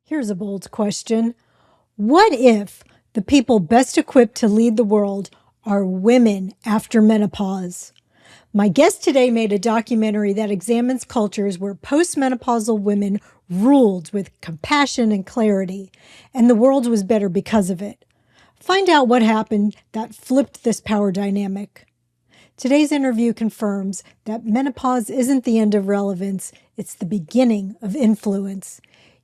Here's a bold question. What if the people best equipped to lead the world are women after menopause? My guest today made a documentary that examines cultures where post-menopausal women ruled with compassion and clarity, and the world was better because of it. Find out what happened that flipped this power dynamic. Today's interview confirms that menopause isn't the end of relevance, it's the beginning of influence.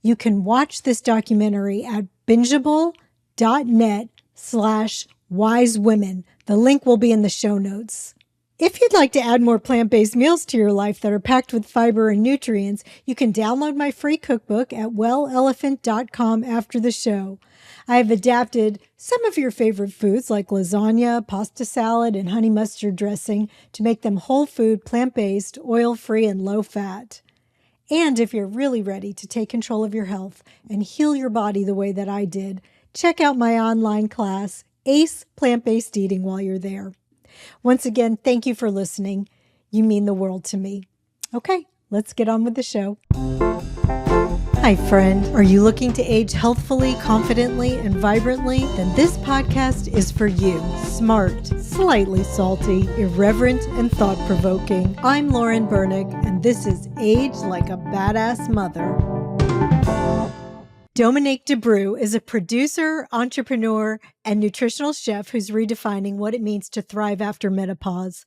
You can watch this documentary at bingeable.net/wisewomen. The link will be in the show notes. If you'd like to add more plant-based meals to your life that are packed with fiber and nutrients, you can download my free cookbook at wellelephant.com after the show. I have adapted some of your favorite foods like lasagna, pasta salad, and honey mustard dressing to make them whole food, plant-based, oil-free, and low-fat. And if you're really ready to take control of your health and heal your body the way that I did, check out my online class, Ace Plant-Based Eating, while you're there. Once again, thank you for listening. You mean the world to me. Okay, let's get on with the show. Hi, friend. Are you looking to age healthfully, confidently, and vibrantly? Then this podcast is for you. Smart, slightly salty, irreverent, and thought-provoking. I'm Lauren Bernick, and this is Age Like a Badass Mother. Dominique Debroux is a producer, entrepreneur, and nutritional chef who's redefining what it means to thrive after menopause.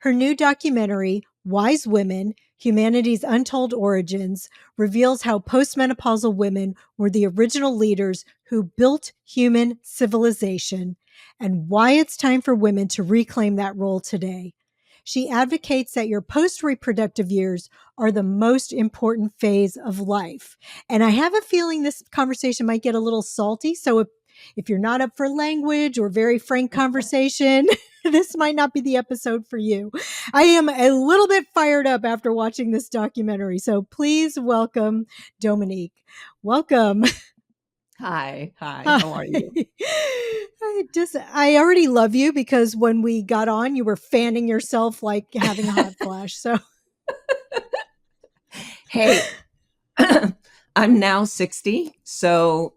Her new documentary, Wise Women, Humanity's Untold Origins, reveals how postmenopausal women were the original leaders who built human civilization and why it's time for women to reclaim that role today. She advocates that your post-reproductive years are the most important phase of life. And I have a feeling this conversation might get a little salty. So if you're not up for language or very frank conversation, this might not be the episode for you. I am a little bit fired up after watching this documentary. So please welcome Dominique. Welcome. Hi. How are you? I already love you because when we got on, you were fanning yourself like having a hot flash. So, hey, I'm now 60. So,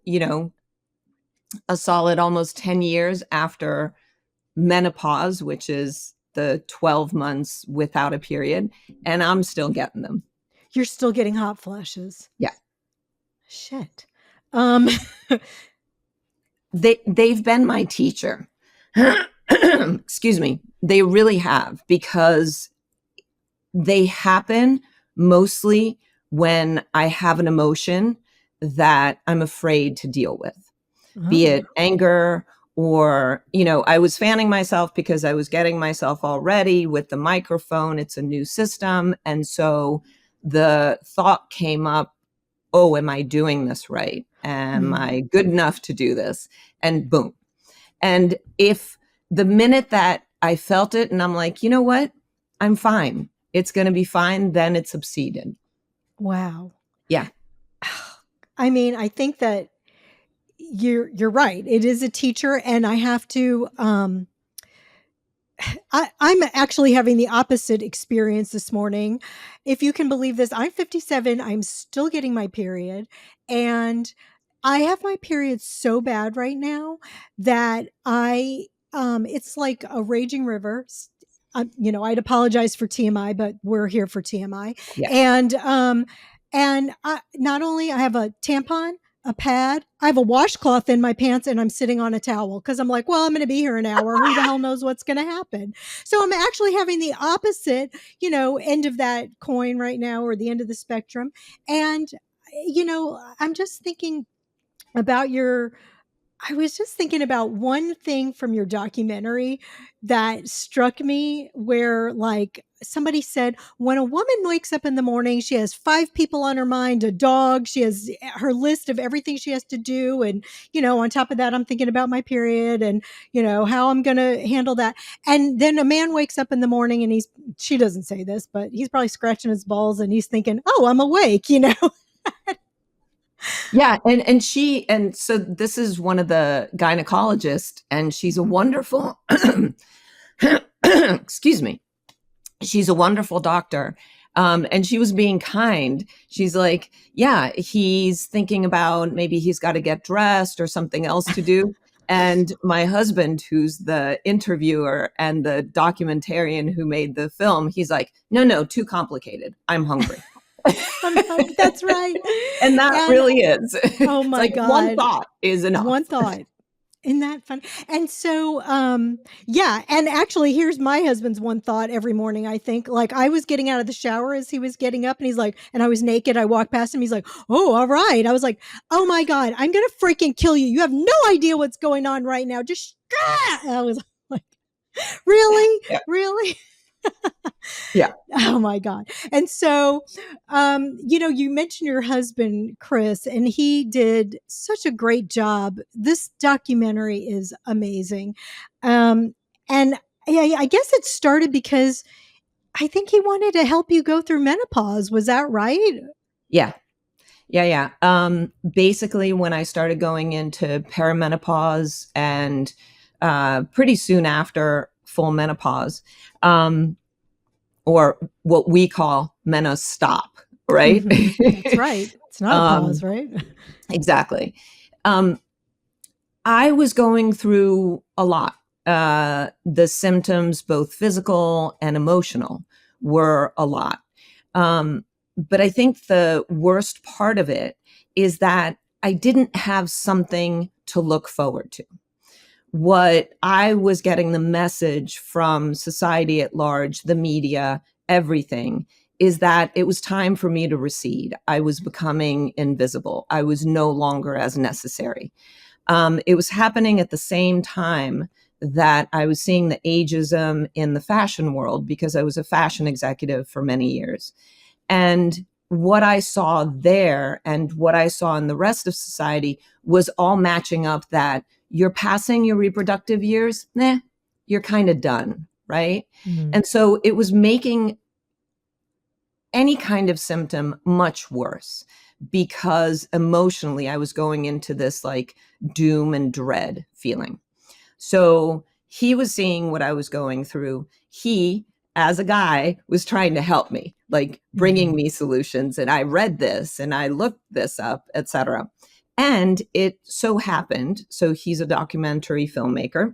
a solid almost 10 years after menopause, which is the 12 months without a period. And I'm still getting them. You're still getting hot flashes. Yeah. Shit. They've been my teacher. Excuse me. They really have, because they happen mostly when I have an emotion that I'm afraid to deal with, be it anger or, I was fanning myself because I was getting myself all ready with the microphone. It's a new system. And so the thought came up, oh, am I doing this right? Am I good enough to do this? And boom. And if the minute that I felt it and I'm like, you know what? I'm fine. It's going to be fine. Then it subsided. Wow. Yeah. I mean, I think that you're right. It is a teacher, and I have to, I'm actually having the opposite experience this morning. If you can believe this, I'm 57. I'm still getting my period, and I have my period so bad right now that it's like a raging river. I'd apologize for TMI, but we're here for TMI. Yeah. And not only I have a tampon, a pad, I have a washcloth in my pants, and I'm sitting on a towel because I'm like, well, I'm going to be here an hour. Who the hell knows what's going to happen? So I'm actually having the opposite, end of that coin right now, or the end of the spectrum. And, I'm just thinking about I was just thinking about one thing from your documentary that struck me, where like somebody said, when a woman wakes up in the morning, she has 5 people on her mind, a dog, she has her list of everything she has to do. And, on top of that, I'm thinking about my period and, how I'm going to handle that. And then a man wakes up in the morning and she doesn't say this, but he's probably scratching his balls and he's thinking, oh, I'm awake, Yeah. And so this is one of the gynecologists, and she's a wonderful, excuse me. She's a wonderful doctor. And she was being kind. She's like, yeah, he's thinking about maybe he's got to get dressed or something else to do. And my husband, who's the interviewer and the documentarian who made the film, he's like, no, too complicated. I'm hungry. That's right. And that really is. Oh my it's like God. one thought is enough. One thought. Isn't that fun? And so, yeah. And actually, here's my husband's one thought every morning. I think, like, I was getting out of the shower as he was getting up, and he's like, and I was naked. I walked past him. He's like, "Oh, all right." I was like, "Oh my God, I'm gonna freaking kill you! You have no idea what's going on right now. Just." I was like, "Really, Yeah. really." Yeah. Oh my God. And so, you mentioned your husband, Chris, and he did such a great job. This documentary is amazing. And I guess it started because I think he wanted to help you go through menopause. Was that right? Yeah. Basically, when I started going into perimenopause and pretty soon after full menopause, or what we call menostop, right? Mm-hmm. That's right. It's not a pause, right? Exactly. I was going through a lot. The symptoms, both physical and emotional, were a lot. But I think the worst part of it is that I didn't have something to look forward to. What I was getting the message from society at large, the media, everything, is that it was time for me to recede. I was becoming invisible. I was no longer as necessary. It was happening at the same time that I was seeing the ageism in the fashion world, because I was a fashion executive for many years. And what I saw there and what I saw in the rest of society was all matching up, that you're passing your reproductive years, you're kind of done, right? Mm-hmm. And so it was making any kind of symptom much worse, because emotionally I was going into this like doom and dread feeling. So he was seeing what I was going through. He, as a guy, was trying to help me, like bringing me solutions. And I read this and I looked this up, etc. And it so happened, so he's a documentary filmmaker,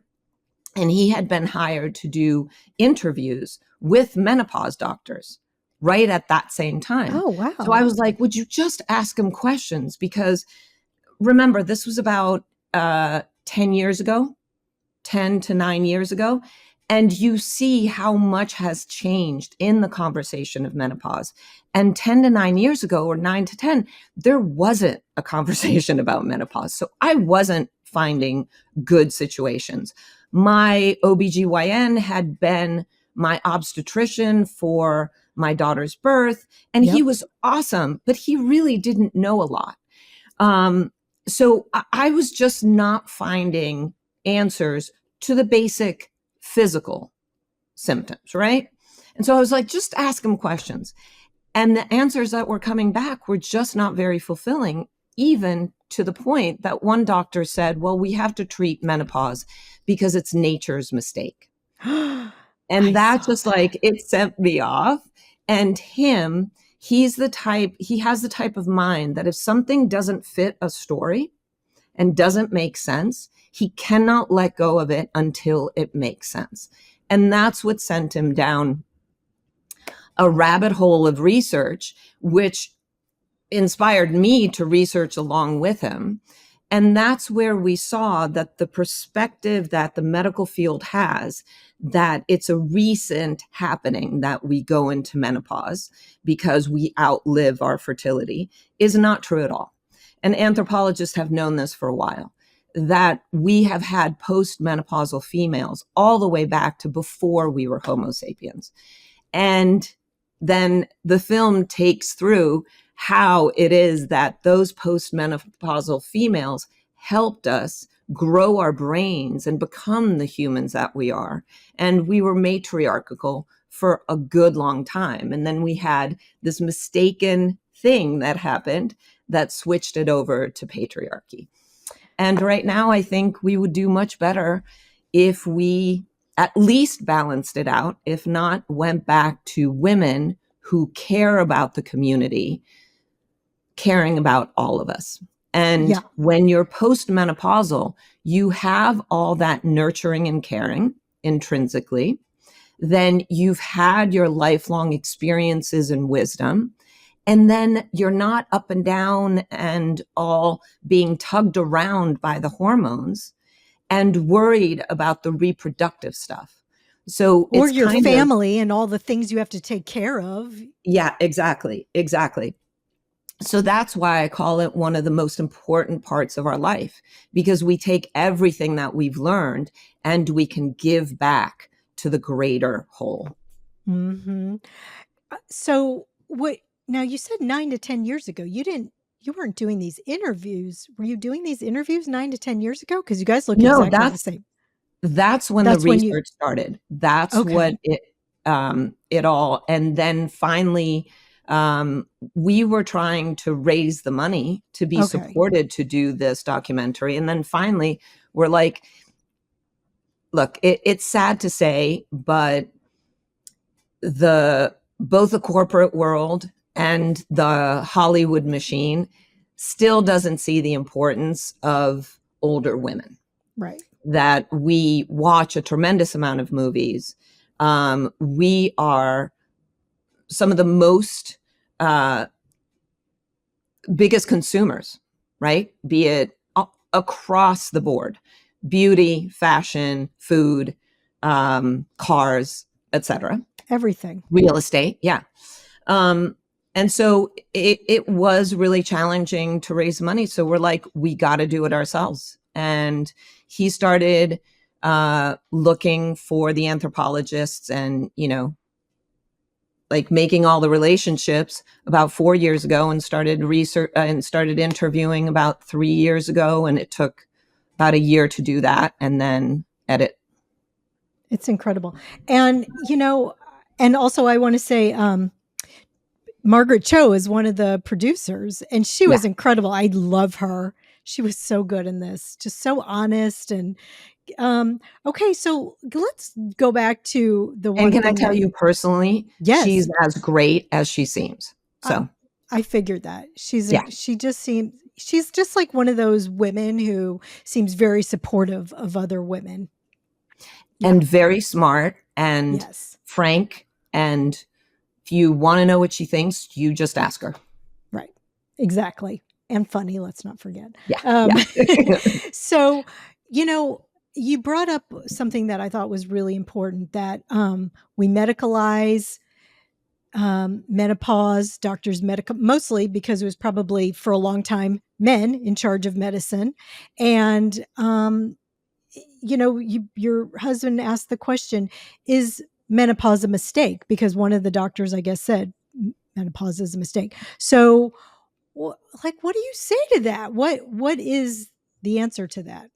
and he had been hired to do interviews with menopause doctors right at that same time. Oh, wow. So I was like, would you just ask him questions? Because remember, this was about 10 years ago, 10 to 9 years ago. And you see how much has changed in the conversation of menopause. And 10 to 9 years ago, or 9 to 10, there wasn't a conversation about menopause. So I wasn't finding good situations. My OBGYN had been my obstetrician for my daughter's birth, and he was awesome, but he really didn't know a lot. So I was just not finding answers to the basic physical symptoms, right? And so I was like, just ask him questions. And the answers that were coming back were just not very fulfilling, even to the point that one doctor said, well, we have to treat menopause because it's nature's mistake. And that just like, it sent me off. And he has the type of mind that if something doesn't fit a story and doesn't make sense, he cannot let go of it until it makes sense. And that's what sent him down a rabbit hole of research, which inspired me to research along with him. And that's where we saw that the perspective that the medical field has, that it's a recent happening that we go into menopause because we outlive our fertility, is not true at all. And anthropologists have known this for a while, that we have had post-menopausal females all the way back to before we were Homo sapiens. And then the film takes through how it is that those post-menopausal females helped us grow our brains and become the humans that we are. And we were matriarchal for a good long time. And then we had this mistaken thing that happened that switched it over to patriarchy. And right now, I think we would do much better if we at least balanced it out, if not went back to women who care about the community, caring about all of us. And when you're post-menopausal, you have all that nurturing and caring intrinsically. Then you've had your lifelong experiences and wisdom. And then you're not up and down and all being tugged around by the hormones and worried about the reproductive stuff. So or it's your family and all the things you have to take care of. Yeah, exactly. So that's why I call it one of the most important parts of our life, because we take everything that we've learned and we can give back to the greater whole. Mm-hmm. So now you said 9 to 10 years ago, you weren't doing these interviews. Were you doing these interviews 9 to 10 years ago? Because you guys look exactly the same. That's when the research started. That's what it all, and then finally, we were trying to raise the money to be supported to do this documentary. And then finally we're like, look, it's sad to say, but both the corporate world and the Hollywood machine still doesn't see the importance of older women. Right. That we watch a tremendous amount of movies. We are some of the most biggest consumers, right? Be it across the board, beauty, fashion, food, cars, etc. Everything. Real estate. Yeah. And so it was really challenging to raise money. So we're like, we got to do it ourselves. And he started looking for the anthropologists and, like making all the relationships about 4 years ago, and started research and started interviewing about 3 years ago. And it took about a year to do that and then edit. It's incredible. And, and also I want to say, Margaret Cho is one of the producers, and she was incredible. I love her. She was so good in this, just so honest. And okay, so let's go back to the one. And can I tell you personally, yes, she's as great as she seems. So I figured that she's just like one of those women who seems very supportive of other women. And very smart and frank. And if you want to know what she thinks, you just ask her. Right. Exactly. And funny, let's not forget. Yeah. So, you brought up something that I thought was really important, that we medicalize menopause, doctors mostly because it was probably for a long time men in charge of medicine. And, your husband asked the question, is menopause a mistake? Because one of the doctors, I guess, said menopause is a mistake. So what do you say to that? What is the answer to that?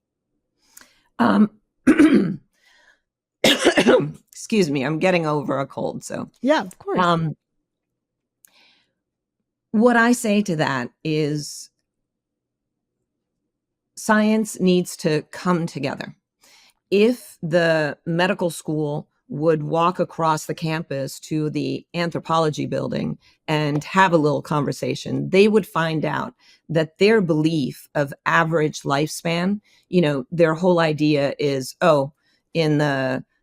Excuse me, I'm getting over a cold. So yeah, of course. What I say to that is science needs to come together. If the medical school would walk across the campus to the anthropology building and have a little conversation, they would find out that their belief of average lifespan, their whole idea is, in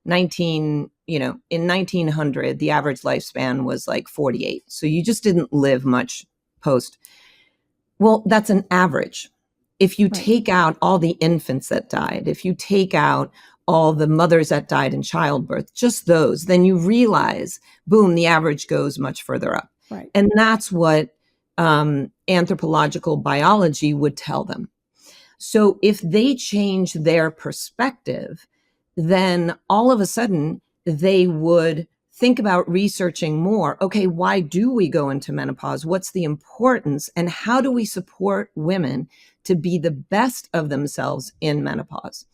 1900, the average lifespan was like 48. So you just didn't live much post. Well, that's an average. If you take out all the infants that died, if you take out all the mothers that died in childbirth, just those, then you realize, boom, the average goes much further up. Right. And that's what anthropological biology would tell them. So if they change their perspective, then all of a sudden they would think about researching more. Okay, why do we go into menopause? What's the importance? And how do we support women to be the best of themselves in menopause?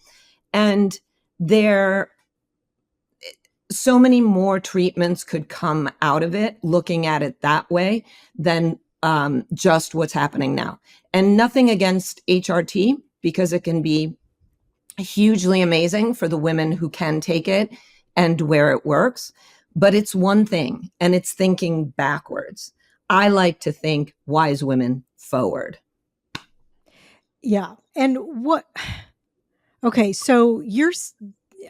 And so many more treatments could come out of it, looking at it that way, than just what's happening now. And nothing against HRT, because it can be hugely amazing for the women who can take it and where it works. but it's one thing, and it's thinking backwards. I like to think wise women forward. Yeah. And okay, so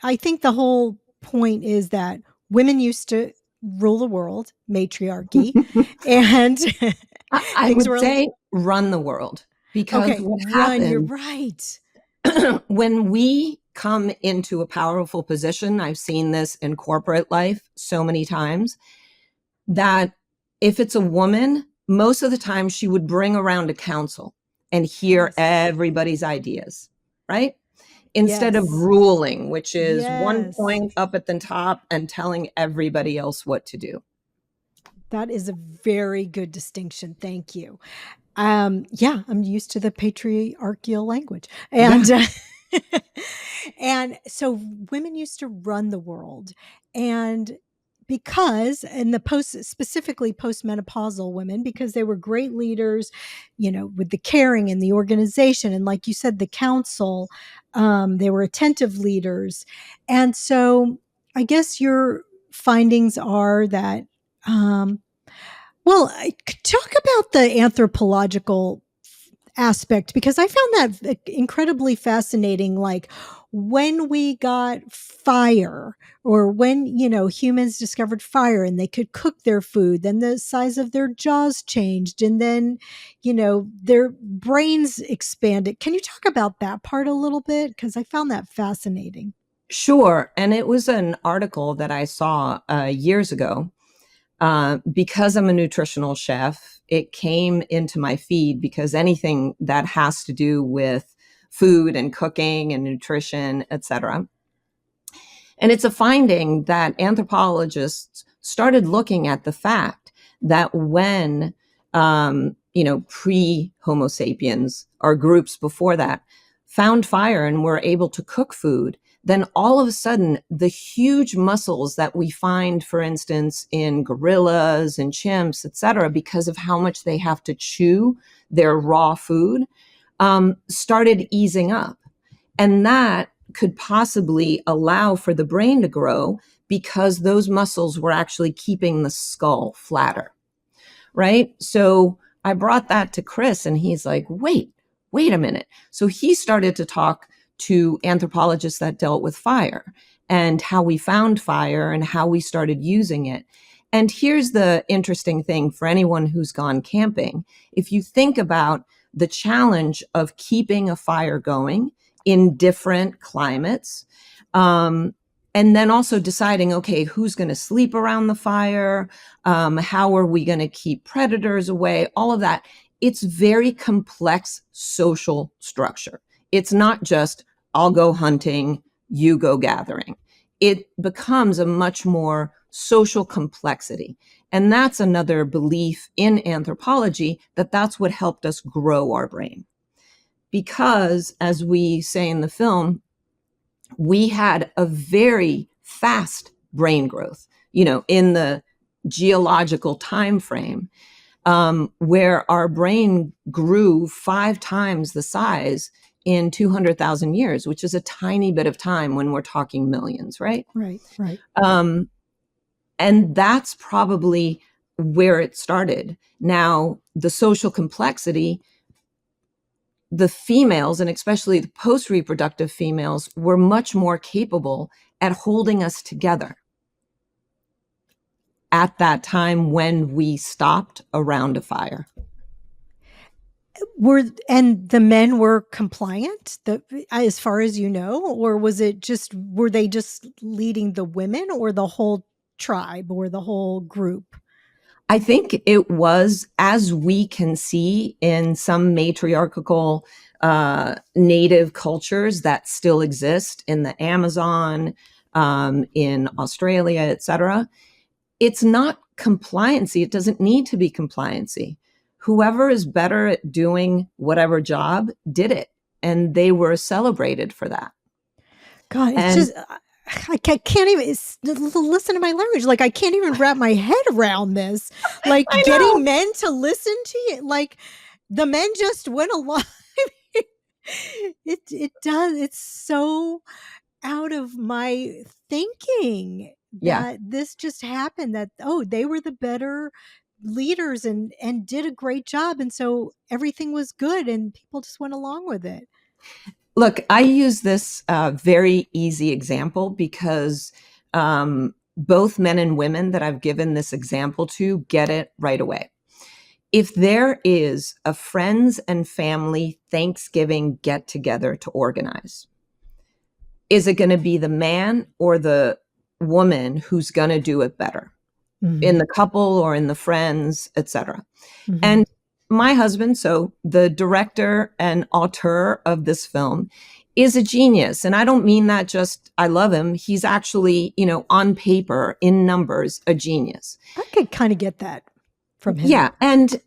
I think the whole point is that women used to rule the world, matriarchy, and I things would were say run the world, because okay. what Run, you're happens right. when we come into a powerful position, I've seen this in corporate life so many times, that if it's a woman, most of the time she would bring around a council and hear Yes. everybody's ideas, right? Instead of Yes. ruling, which is one Yes. point up at the top and telling everybody else what to do. That is a very good distinction. Thank you. Yeah, I'm used to the patriarchal language. Yeah. And and so women used to run the world. And because and the post specifically postmenopausal women, because they were great leaders, with the caring and the organization, and like you said, the council, they were attentive leaders. And so I guess your findings are that well, I could talk about the anthropological aspect, because I found that incredibly fascinating. Like when we got fire, or when, humans discovered fire and they could cook their food, then the size of their jaws changed, and then, their brains expanded. Can you talk about that part a little bit? Because I found that fascinating. Sure. And it was an article that I saw years ago. Because I'm a nutritional chef, it came into my feed because anything that has to do with food and cooking and nutrition, etc. And it's a finding that anthropologists started looking at the fact that when, pre-Homo sapiens, or groups before that, found fire and were able to cook food, then all of a sudden the huge muscles that we find, for instance, in gorillas and chimps, et cetera, because of how much they have to chew their raw food, started easing up. And that could possibly allow for the brain to grow, because those muscles were actually keeping the skull flatter, right? So I brought that to Chris, and he's like, wait a minute. So he started to talk to anthropologists that dealt with fire, and how we found fire and how we started using it. And here's the interesting thing for anyone who's gone camping. If you think about the challenge of keeping a fire going in different climates, and then also deciding, okay, who's going to sleep around the fire? How are we going to keep predators away? All of that. It's very complex social structure. It's not just, I'll go hunting, you go gathering. It becomes a much more social complexity. And that's another belief in anthropology, that that's what helped us grow our brain. Because, as we say in the film, we had a very fast brain growth, in the geological time frame, where our brain grew 5 times the size in 200,000 years, which is a tiny bit of time when we're talking millions, right? Right, right. And that's probably where it started. Now, the social complexity, the females, and especially the post-reproductive females, were much more capable at holding us together at that time when we stopped around a fire. And the men were compliant, as far as you know, or were they just leading the women, or the whole tribe, or the whole group? I think it was, as we can see in some matriarchal native cultures that still exist in the Amazon, in Australia, etc. It's not compliancy. It doesn't need to be compliancy. Whoever is better at doing whatever job did it, and they were celebrated for that. God, it's And just I can't even listen to my language. Like, I can't even wrap my head around this. Like, I getting know. men to listen to you, like the men just went along. It does. It's so out of my thinking. Yeah. that this just happened, that, oh, they were the better leaders and did a great job. And so everything was good and people just went along with it. Look, I use this very easy example because both men and women that I've given this example to get it right away. If there is a friends and family Thanksgiving get together to organize, is it going to be the man or the woman who's going to do it better in the couple or in the friends, etc.? And my husband, so the director and auteur of this film, is a genius. And I don't mean that just I love him. He's actually, on paper, in numbers, a genius. I could kind of get that from him. Yeah. And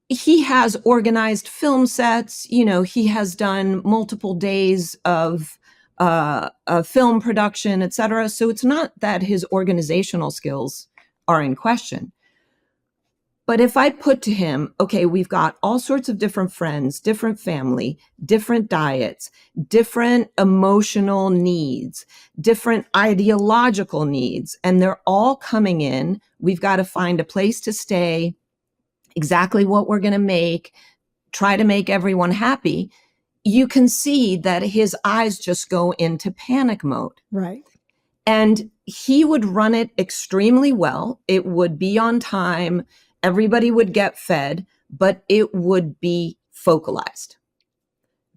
he has organized film sets. He has done multiple days of film production, et cetera. So it's not that his organizational skills are in question. But if I put to him, okay, we've got all sorts of different friends, different family, different diets, different emotional needs, different ideological needs, and they're all coming in. We've got to find a place to stay, exactly what we're going to make, try to make everyone happy. You can see that his eyes just go into panic mode. Right. And he would run it extremely well. It would be on time. Everybody would get fed, but it would be focalized.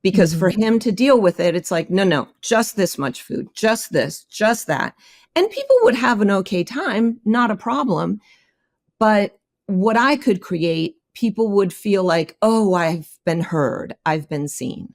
Because for him to deal with it, it's like, no, just this much food, just this, just that. And people would have an okay time, not a problem. But what I could create, people would feel like, oh, I've been heard, I've been seen.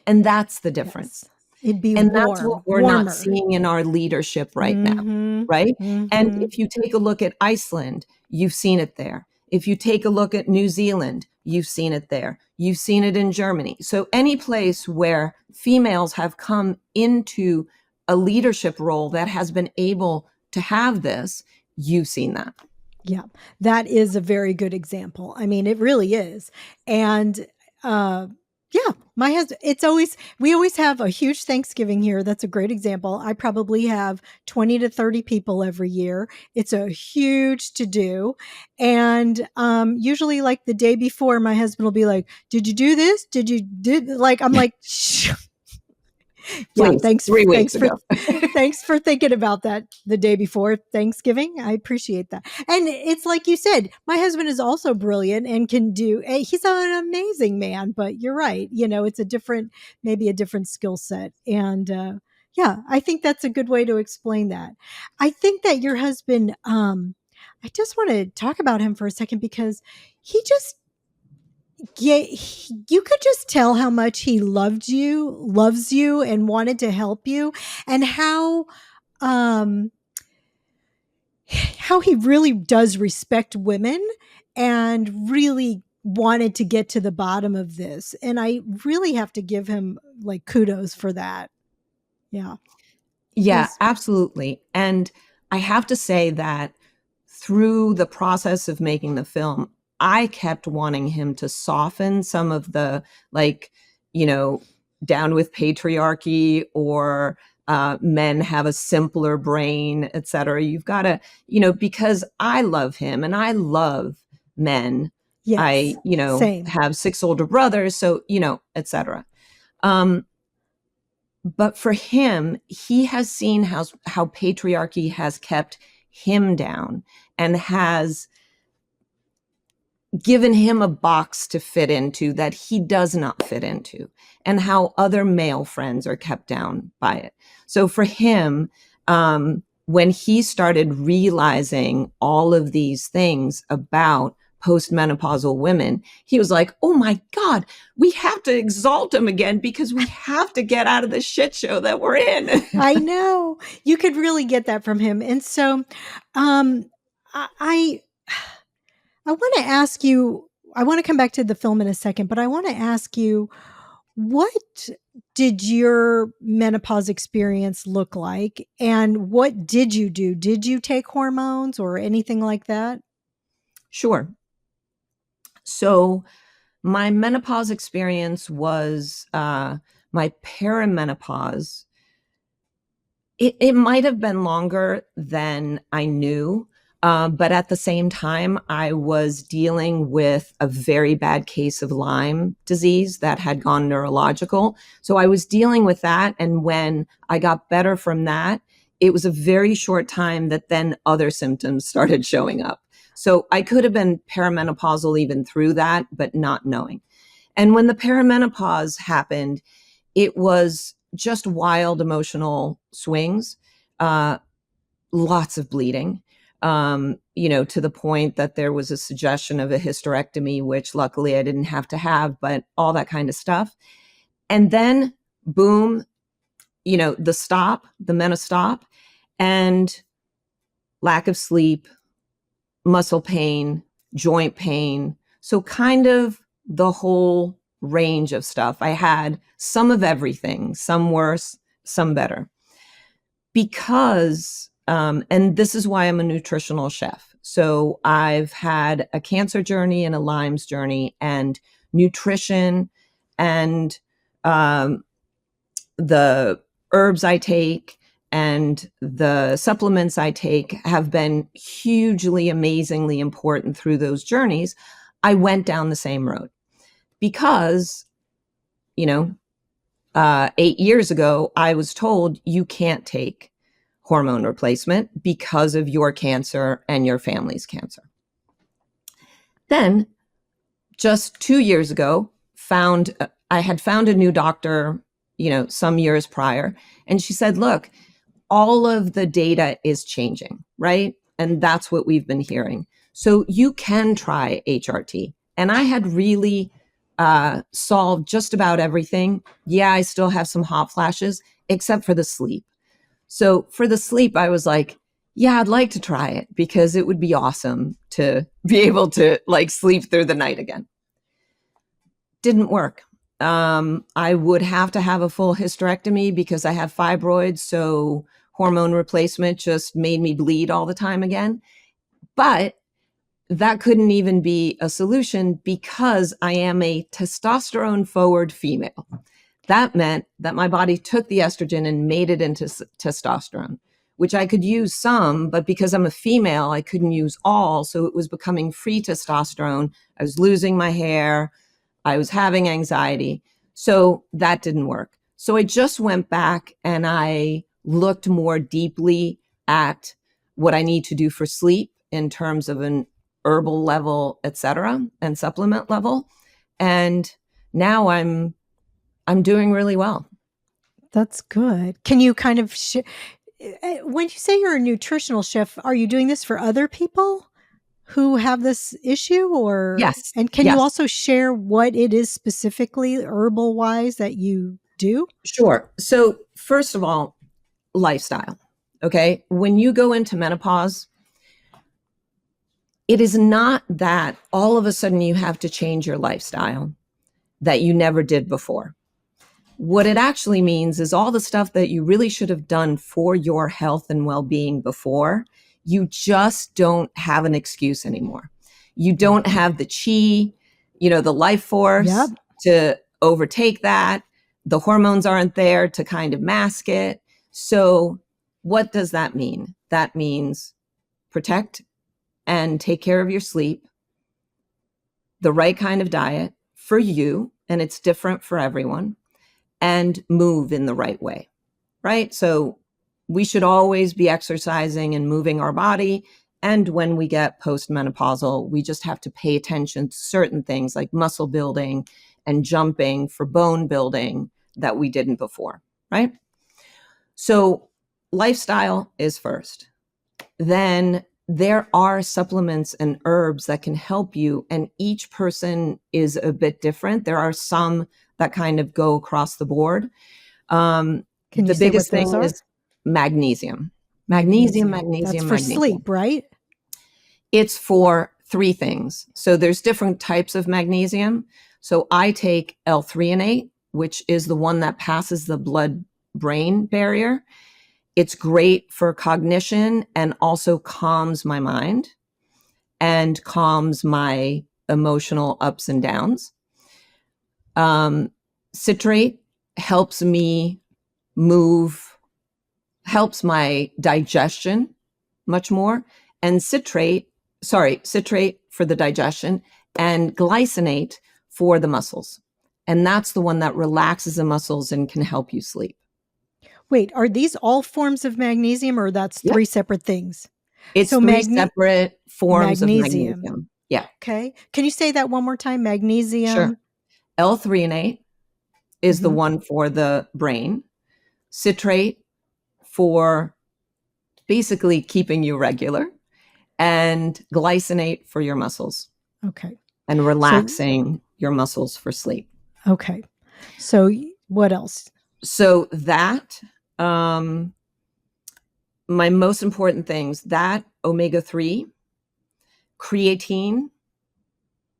And that's the difference. Yes. It'd be and that's what we're warmer. not seeing in our leadership right now, right? And if you take a look at Iceland, you've seen it there. If you take a look at New Zealand, you've seen it there. You've seen it in Germany. So any place where females have come into a leadership role that has been able to have this, you've seen that. Yeah, that is a very good example. I mean, it really is. And yeah, my husband, we always have a huge Thanksgiving here. That's a great example. I probably have 20 to 30 people every year. It's a huge to do. And usually like the day before, my husband will be like, did you do this? I'm like, shh. Yeah, Please, 3 weeks ago. Thanks for thinking about that the day before Thanksgiving. I appreciate that. And it's like you said, my husband is also brilliant and he's an amazing man, but you're right. It's maybe a different skill set. And yeah, I think that's a good way to explain that. I think that your husband, I just want to talk about him for a second because you could just tell how much he loves you, and wanted to help you, and how he really does respect women and really wanted to get to the bottom of this. And I really have to give him like kudos for that. Yeah. Yeah, absolutely. And I have to say that through the process of making the film, I kept wanting him to soften some of the, down with patriarchy or men have a simpler brain, et cetera. You've got to, because I love him and I love men. Yes, I, same. have 6 older brothers, so, et cetera. But for him, he has seen how patriarchy has kept him down and has given him a box to fit into that he does not fit into, and how other male friends are kept down by it. So for him, when he started realizing all of these things about post-menopausal women, he was like, oh my God, we have to exalt him again because we have to get out of the shit show that we're in. I know. You could really get that from him. And so I want to ask you, I want to come back to the film in a second, but I want to ask you, what did your menopause experience look like? And what did you do? Did you take hormones or anything like that? Sure. So my menopause experience was my perimenopause. It might have been longer than I knew. But at the same time, I was dealing with a very bad case of Lyme disease that had gone neurological. So I was dealing with that. And when I got better from that, it was a very short time that then other symptoms started showing up. So I could have been perimenopausal even through that, but not knowing. And when the perimenopause happened, it was just wild emotional swings, lots of bleeding, to the point that there was a suggestion of a hysterectomy, which luckily I didn't have to have, but all that kind of stuff. And then, boom, the menostop, and lack of sleep, muscle pain, joint pain. So kind of the whole range of stuff. I had some of everything, some worse, some better. Because, and this is why I'm a nutritional chef. So I've had a cancer journey and a Lyme's journey, and nutrition and the herbs I take and the supplements I take have been hugely, amazingly important through those journeys. I went down the same road because, 8 years ago, I was told you can't take hormone replacement because of your cancer and your family's cancer. Then, just 2 years ago, I had found a new doctor, some years prior, and she said, look, all of the data is changing, right? And that's what we've been hearing. So you can try HRT. And I had really solved just about everything. Yeah, I still have some hot flashes, except for the sleep. So for the sleep, I was like, yeah, I'd like to try it because it would be awesome to be able to sleep through the night again. Didn't work. I would have to have a full hysterectomy because I have fibroids. So hormone replacement just made me bleed all the time again. But that couldn't even be a solution because I am a testosterone forward female. That meant that my body took the estrogen and made it into testosterone, which I could use some, but because I'm a female, I couldn't use all. So it was becoming free testosterone. I was losing my hair. I was having anxiety. So that didn't work. So I just went back and I looked more deeply at what I need to do for sleep in terms of an herbal level, et cetera, and supplement level. And now I'm doing really well. That's good. Can you kind of, when you say you're a nutritional chef, are you doing this for other people who have this issue, or? Yes. And can yes. you also share what it is specifically herbal wise that you do? Sure. So first of all, lifestyle. Okay. When you go into menopause, it is not that all of a sudden you have to change your lifestyle that you never did before. What it actually means is all the stuff that you really should have done for your health and well-being before, you just don't have an excuse anymore. You don't have the chi, the life force to overtake that. The hormones aren't there to kind of mask it. So what does that mean? That means protect and take care of your sleep, the right kind of diet for you, and it's different for everyone, and move in the right way, right? So we should always be exercising and moving our body. And when we get post-menopausal, we just have to pay attention to certain things like muscle building and jumping for bone building that we didn't before, right? So lifestyle is first. Then there are supplements and herbs that can help you, and each person is a bit different. There are some that kind of go across the board. The biggest thing is magnesium. Magnesium. That's for sleep, right? It's for 3 things. So there's different types of magnesium. So I take L-threonate, which is the one that passes the blood-brain barrier. It's great for cognition and also calms my mind and calms my emotional ups and downs. Citrate helps me move helps my digestion much more, and citrate for the digestion, and glycinate for the muscles. And that's the one that relaxes the muscles and can help you sleep. Wait, are these all forms of magnesium, or that's Yep. three separate things? It's So three separate forms of magnesium. magnesium. Yeah. Okay. Can you say that one more time? Magnesium. Sure. L-threonate is the one for the brain. Citrate for basically keeping you regular, and glycinate for your muscles. Okay. And relaxing your muscles for sleep. Okay. So what else? So that, my most important things, that omega-3, creatine,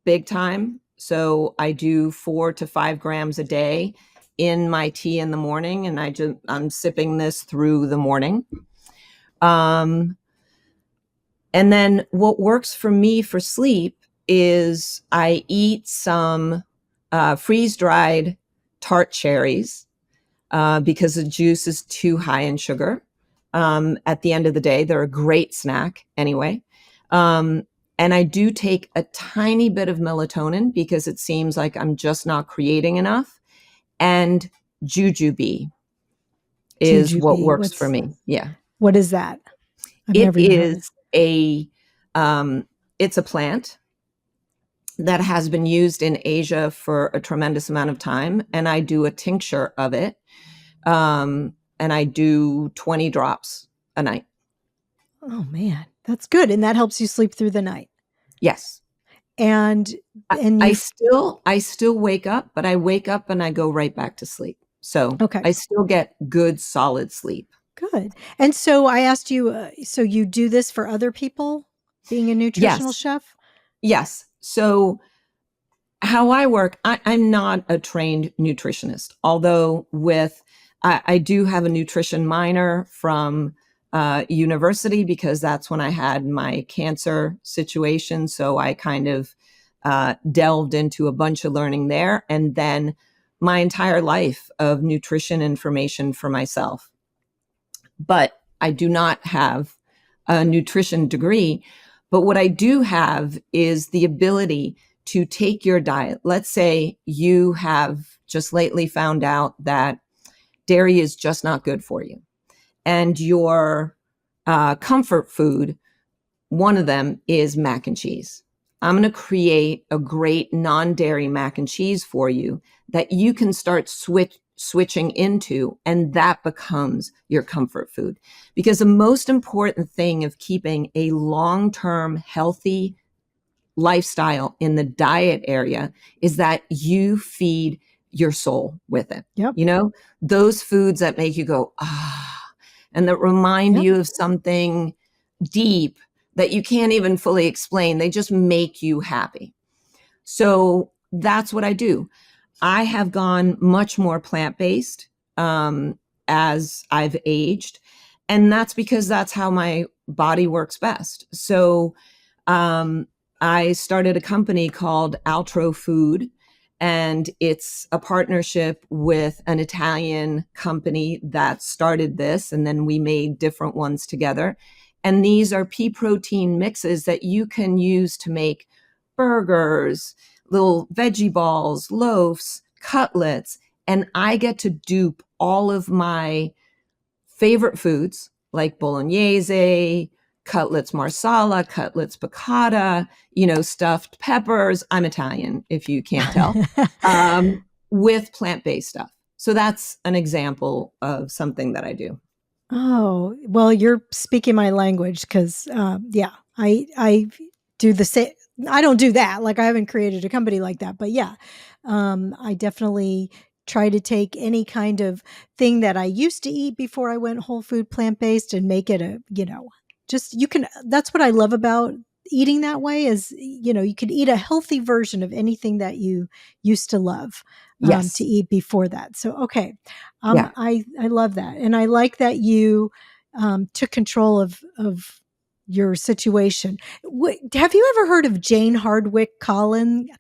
big time. So I do 4 to 5 grams a day in my tea in the morning, and I'm sipping this through the morning. And then what works for me for sleep is I eat some freeze-dried tart cherries because the juice is too high in sugar. At the end of the day, they're a great snack anyway. And I do take a tiny bit of melatonin because it seems like I'm just not creating enough. And jujube is what works for me. Yeah. What is that? It is it's a plant that has been used in Asia for a tremendous amount of time. And I do a tincture of it. And I do 20 drops a night. Oh man, that's good. And that helps you sleep through the night. Yes. And I still wake up, but I wake up and I go right back to sleep. So I still get good, solid sleep. Good. And so I asked you, so you do this for other people, being a nutritional chef? Yes. So how I work, I'm not a trained nutritionist, although I do have a nutrition minor from university because that's when I had my cancer situation. So I kind of delved into a bunch of learning there, and then my entire life of nutrition information for myself. But I do not have a nutrition degree. But what I do have is the ability to take your diet. Let's say you have just lately found out that dairy is just not good for you. And your comfort food, one of them is mac and cheese. I'm going to create a great non-dairy mac and cheese for you that you can start switching into, and that becomes your comfort food. Because the most important thing of keeping a long-term healthy lifestyle in the diet area is that you feed your soul with it. Yep. You know, those foods that make you go, and that remind you of something deep that you can't even fully explain. They just make you happy. So that's what I do. I have gone much more plant-based as I've aged. And that's because that's how my body works best. So I started a company called Altro Food, and it's a partnership with an Italian company that started this, and then we made different ones together. And these are pea protein mixes that you can use to make burgers, little veggie balls, loaves, cutlets. And I get to dupe all of my favorite foods like bolognese, cutlets marsala, cutlets piccata, stuffed peppers. I'm Italian, if you can't tell, with plant-based stuff. So that's an example of something that I do. Oh, well, you're speaking my language because, I do the same. I don't do that. Like I haven't created a company like that, but yeah, I definitely try to take any kind of thing that I used to eat before I went whole food plant-based and make it that's what I love about eating that way is, you could eat a healthy version of anything that you used to love to eat before that. So, okay. I love that. And I like that you took control of your situation. Have you ever heard of Jane Hardwicke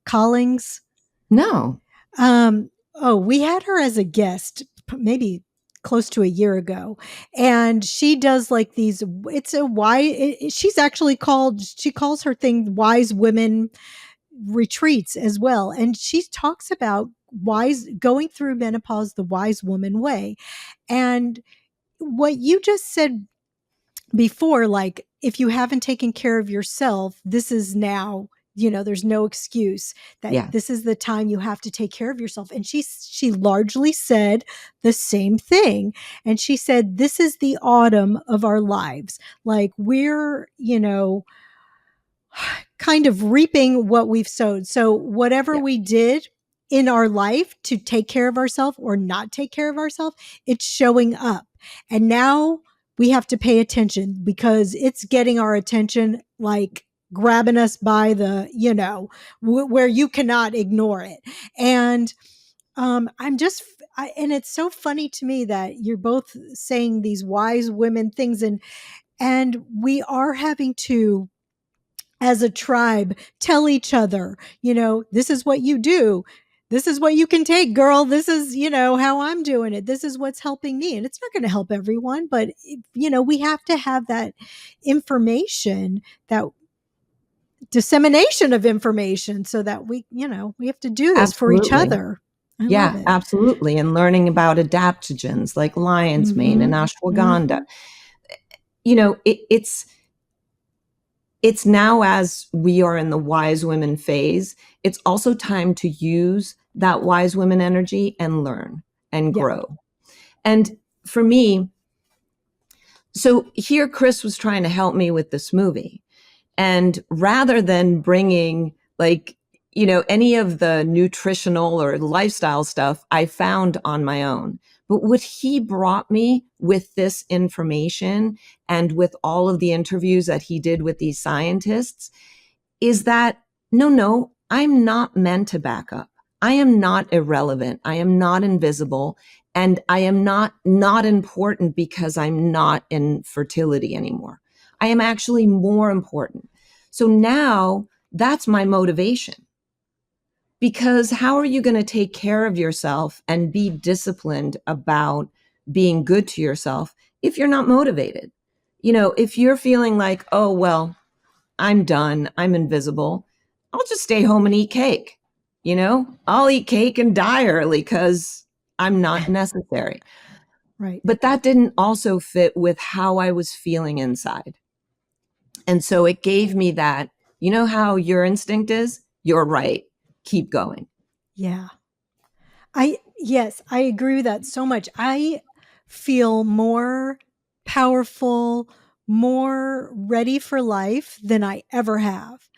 Collins? No. We had her as a guest maybe close to a year ago. And she does like these, it's a why she's actually she calls her thing Wise Women Retreats as well. And she talks about going through menopause the wise woman way. And what you just said before, like, if you haven't taken care of yourself, this is now, there's no excuse that Yeah. this is the time you have to take care of yourself. And she largely said the same thing. And she said, this is the autumn of our lives. Like, we're, kind of reaping what we've sowed. So whatever Yeah. we did in our life to take care of ourselves or not take care of ourselves, it's showing up. And now we have to pay attention because it's getting our attention, like grabbing us by the, where you cannot ignore it. And and it's so funny to me that you're both saying these wise women things, and we are having to, as a tribe, tell each other, this is what you do. This is what you can take, girl. This is, how I'm doing it. This is what's helping me. And it's not going to help everyone, but, we have to have that information, that dissemination of information, so that we have to do this for each Absolutely. other. I love Yeah, it. absolutely. And learning about adaptogens like lion's mane and ashwagandha. It's now, as we are in the wise women phase, it's also time to use that wise women energy and learn and grow. And for me, so here Chris was trying to help me with this movie. And rather than bringing any of the nutritional or lifestyle stuff, I found on my own. But what he brought me with this information and with all of the interviews that he did with these scientists is that, no, I'm not meant to back up. I am not irrelevant. I am not invisible. And I am not important because I'm not in fertility anymore. I am actually more important. So now that's my motivation. Because how are you going to take care of yourself and be disciplined about being good to yourself if you're not motivated? If you're feeling like, oh, well, I'm done, I'm invisible, I'll just stay home and eat cake. I'll eat cake and die early because I'm not necessary. Right. But that didn't also fit with how I was feeling inside. And so it gave me that, how your instinct is? You're right. Keep going. Yeah. Yes, I agree with that so much. I feel more powerful, more ready for life than I ever have.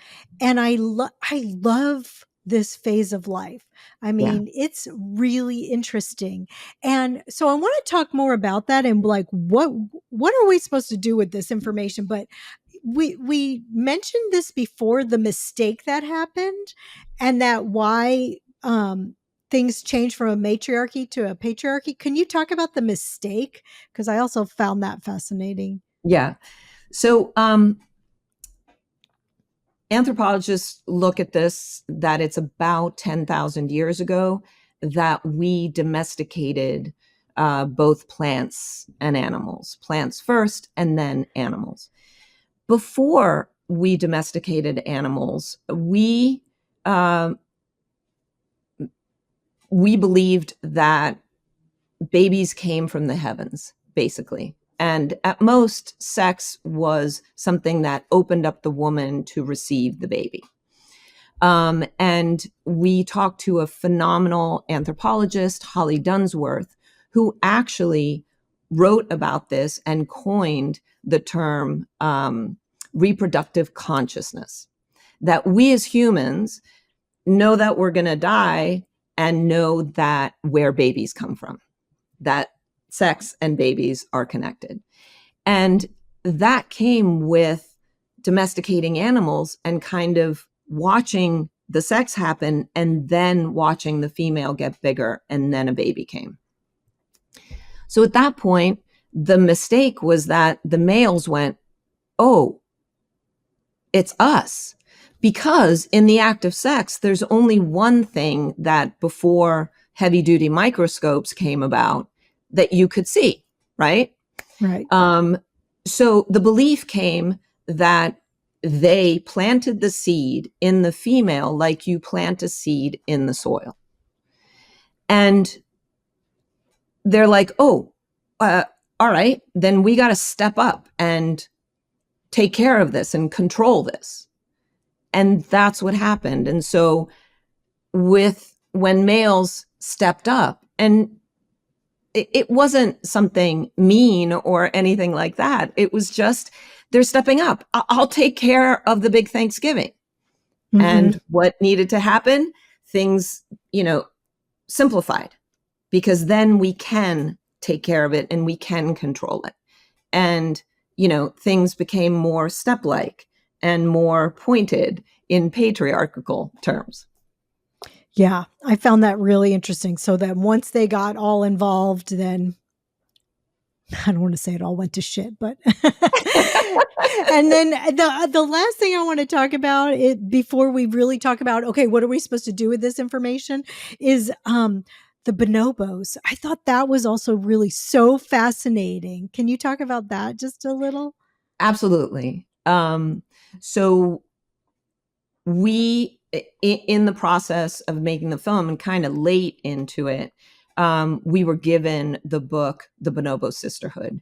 And I love this phase of life. I Yeah. mean, it's really interesting. And so I want to talk more about that and like what are we supposed to do with this information? But we mentioned this before, the mistake that happened, and that why things change from a matriarchy to a patriarchy. Can you talk about the mistake? Because I also found that fascinating. Yeah. So anthropologists look at this, that it's about 10,000 years ago that we domesticated both plants and animals, plants first and then animals. Before we domesticated animals, we believed that babies came from the heavens, basically. And at most, sex was something that opened up the woman to receive the baby. And we talked to a phenomenal anthropologist, Holly Dunsworth, who actually wrote about this and coined the term reproductive consciousness. That we as humans know that we're going to die and know that where babies come from, that sex and babies are connected. And that came with domesticating animals and kind of watching the sex happen and then watching the female get bigger, and then a baby came. So at that point, the mistake was that the males went, oh, it's us. Because in the act of sex, there's only one thing that before heavy duty microscopes came about that you could see, right? Right. So the belief came that they planted the seed in the female like you plant a seed in the soil. And they're like, oh, all right, then we got to step up and take care of this and control this. And that's what happened. And so when males stepped up, and it wasn't something mean or anything like that. It was just, they're stepping up. I'll take care of the big Thanksgiving. Mm-hmm. And what needed to happen, things, simplified, because then we can take care of it and we can control it. And, things became more step-like and more pointed in patriarchal terms. Yeah, I found that really interesting. So that once they got all involved, then I don't want to say it all went to shit, but and then the last thing I want to talk about it before we really talk about, okay, what are we supposed to do with this information, is the bonobos. I thought that was also really so fascinating. Can you talk about that just a little? Absolutely. So we, in the process of making the film and kind of late into it, we were given the book, The Bonobo Sisterhood.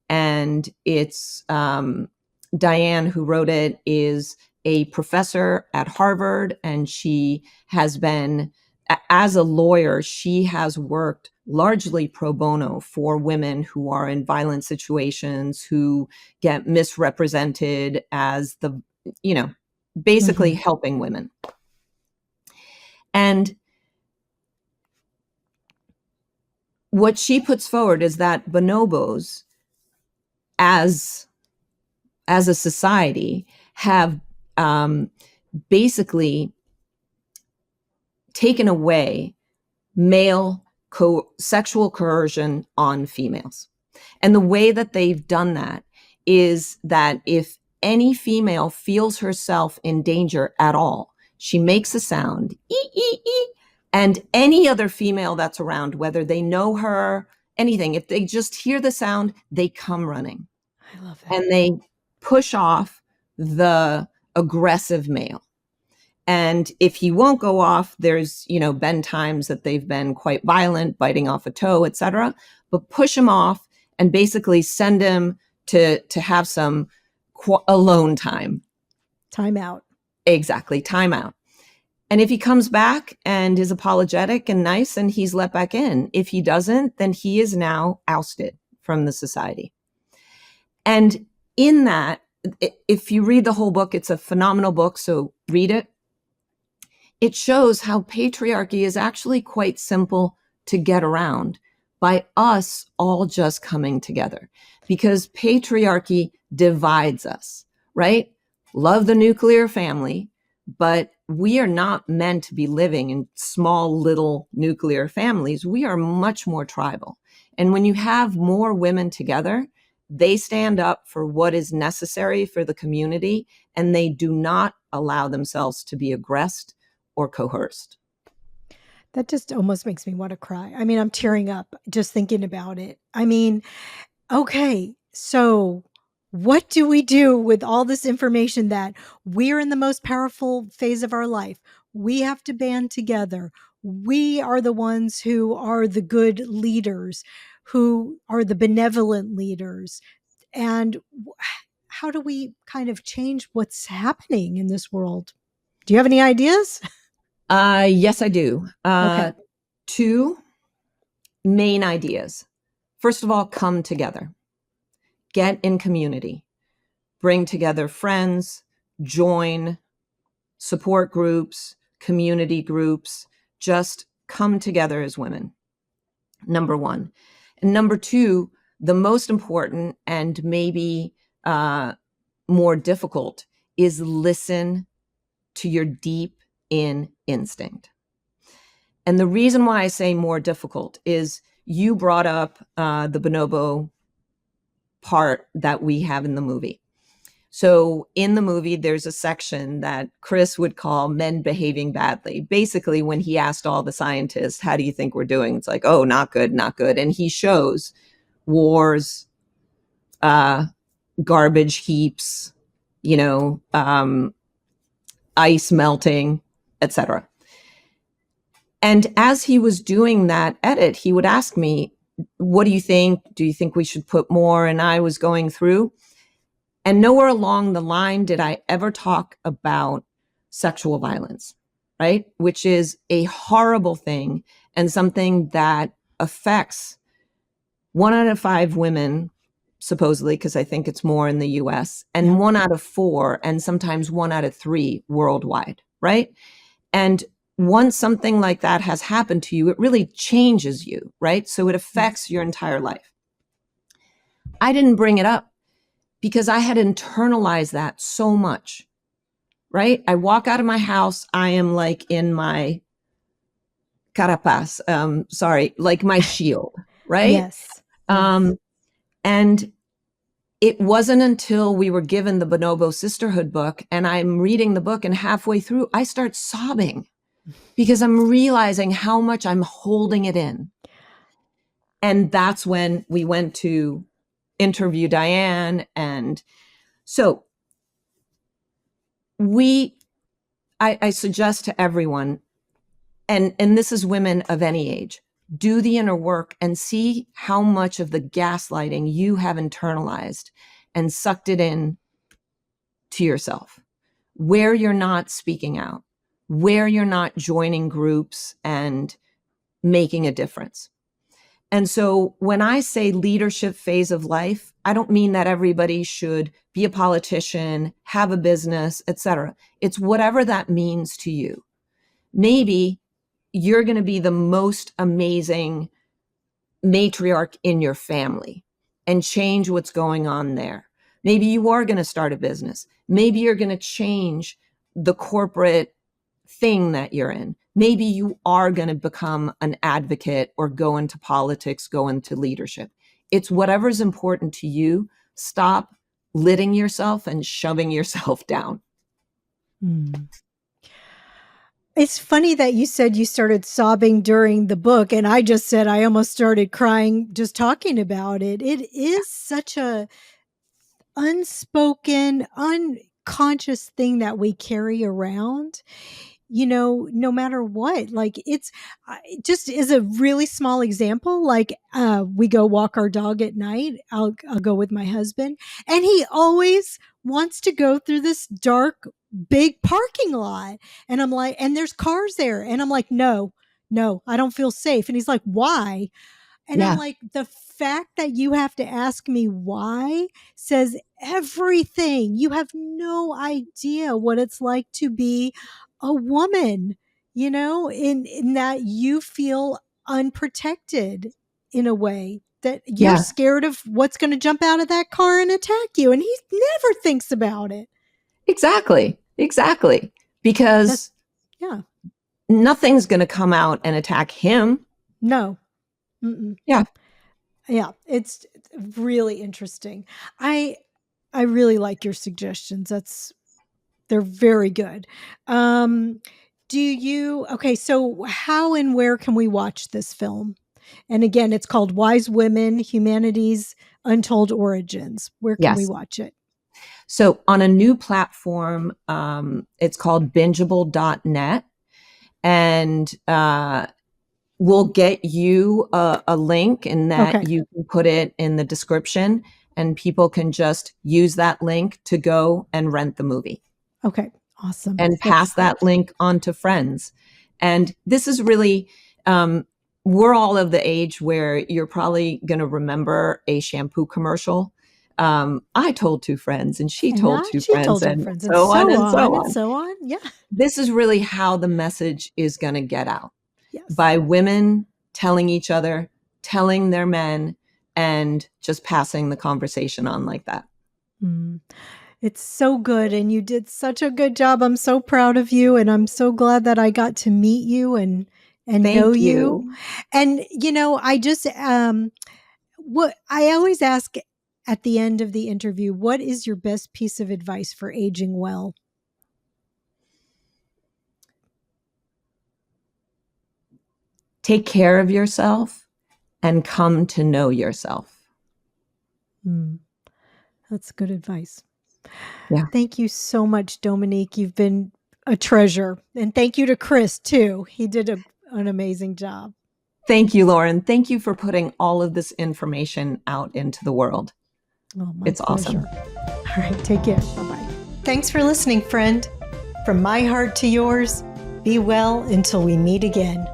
And it's Diane, who wrote it, is a professor at Harvard, and she has been, as a lawyer, she has worked largely pro bono for women who are in violent situations, who get misrepresented as the, basically helping women. And what she puts forward is that bonobos, as a society, have basically taken away male sexual coercion on females. And the way that they've done that is that if any female feels herself in danger at all, she makes a sound, ee, ee, ee, and any other female that's around, whether they know her, anything, if they just hear the sound, they come running. I love that. And they push off the aggressive male. And if he won't go off, there's, been times that they've been quite violent, biting off a toe, etc. But push him off and basically send him to have some alone time. Time out. Exactly, time out. And if he comes back and is apologetic and nice, and he's let back in. If he doesn't, then he is now ousted from the society. And in that, if you read the whole book, it's a phenomenal book, so read it. It shows how patriarchy is actually quite simple to get around by us all just coming together, because patriarchy divides us, right? Love the nuclear family, but we are not meant to be living in small little nuclear families. We are much more tribal. And when you have more women together, they stand up for what is necessary for the community, and they do not allow themselves to be aggressed or coerced. That just almost makes me want to cry. I mean, I'm tearing up just thinking about it. I mean, okay, so what do we do with all this information that we're in the most powerful phase of our life? We have to band together. We are the ones who are the good leaders, who are the benevolent leaders. And how do we kind of change what's happening in this world? Do you have any ideas? Yes, I do. Okay. 2 main ideas. First of all, come together. Get in community. Bring together friends, join support groups, community groups. Just come together as women. Number 1. And number 2, the most important and maybe more difficult is listen to your deep in instinct. And the reason why I say more difficult is you brought up the bonobo part that we have in the movie. So in the movie, there's a section that Chris would call men behaving badly. Basically, when he asked all the scientists, how do you think we're doing? It's like, oh, not good, not good. And he shows wars, garbage heaps, ice melting, etc. And as he was doing that edit, he would ask me, what do you think? Do you think we should put more? And I was going through, and nowhere along the line did I ever talk about sexual violence, right? Which is a horrible thing and something that affects 1 out of 5 women, supposedly, because I think it's more in the US, and 1 out of 4, and sometimes 1 out of 3 worldwide, right? And once something like that has happened to you, it really changes you, right? So it affects your entire life. I didn't bring it up because I had internalized that so much, right? I walk out of my house, I am like in my carapace, like my shield, right? Yes. And it wasn't until we were given the Bonobo Sisterhood book and I'm reading the book, and halfway through, I start sobbing because I'm realizing how much I'm holding it in. And that's when we went to interview Diane. And so I suggest to everyone, and this is women of any age, do the inner work and see how much of the gaslighting you have internalized and sucked it in to yourself, where you're not speaking out, where you're not joining groups and making a difference. And so when I say leadership phase of life, I don't mean that everybody should be a politician, have a business, etc. It's whatever that means to you. Maybe you're going to be the most amazing matriarch in your family and change what's going on there. Maybe you are going to start a business. Maybe you're going to change the corporate thing that you're in. Maybe you are going to become an advocate or go into politics, go into leadership. It's whatever's important to you. Stop lidding yourself and shoving yourself down. It's funny that you said you started sobbing during the book, and I just said I almost started crying just talking about it. It is such a unspoken, unconscious thing that we carry around, no matter what. Like, it's just as a really small example, like we go walk our dog at night. I'll go with my husband, and he always wants to go through this dark, big parking lot. And I'm like, and there's cars there. And I'm like, no, I don't feel safe. And he's like, why? And I'm like, the fact that you have to ask me why says everything. You have no idea what it's like to be a woman, in that you feel unprotected in a way, that you're scared of what's going to jump out of that car and attack you. And he never thinks about it. Exactly. Because nothing's going to come out and attack him. No. Mm-mm. Yeah. It's really interesting. I really like your suggestions. They're very good. So how and where can we watch this film? And again, it's called Wise Women, Humanity's Untold Origins. Where can we watch it? So on a new platform, it's called bingeable.net. And we'll get you a link, and that you can put it in the description, and people can just use that link to go and rent the movie. Okay. Awesome. And pass that link on to friends. And this is really, we're all of the age where you're probably going to remember a shampoo commercial. I told 2 friends, and she told 2 friends, and so on and so on. Yeah. This is really how the message is going to get out. By women telling each other, telling their men, and just passing the conversation on like that. It's so good. And you did such a good job. I'm so proud of you. And I'm so glad that I got to meet you and know you. And, I just, what I always ask at the end of the interview, what is your best piece of advice for aging well? Take care of yourself and come to know yourself. That's good advice. Yeah. Thank you so much, Dominique. You've been a treasure. And thank you to Chris, too. He did an amazing job. Thank you, Lauren. Thank you for putting all of this information out into the world. Oh, my It's pleasure. awesome. All right, take care. Bye-bye. Thanks for listening, friend. From my heart to yours, be well until we meet again.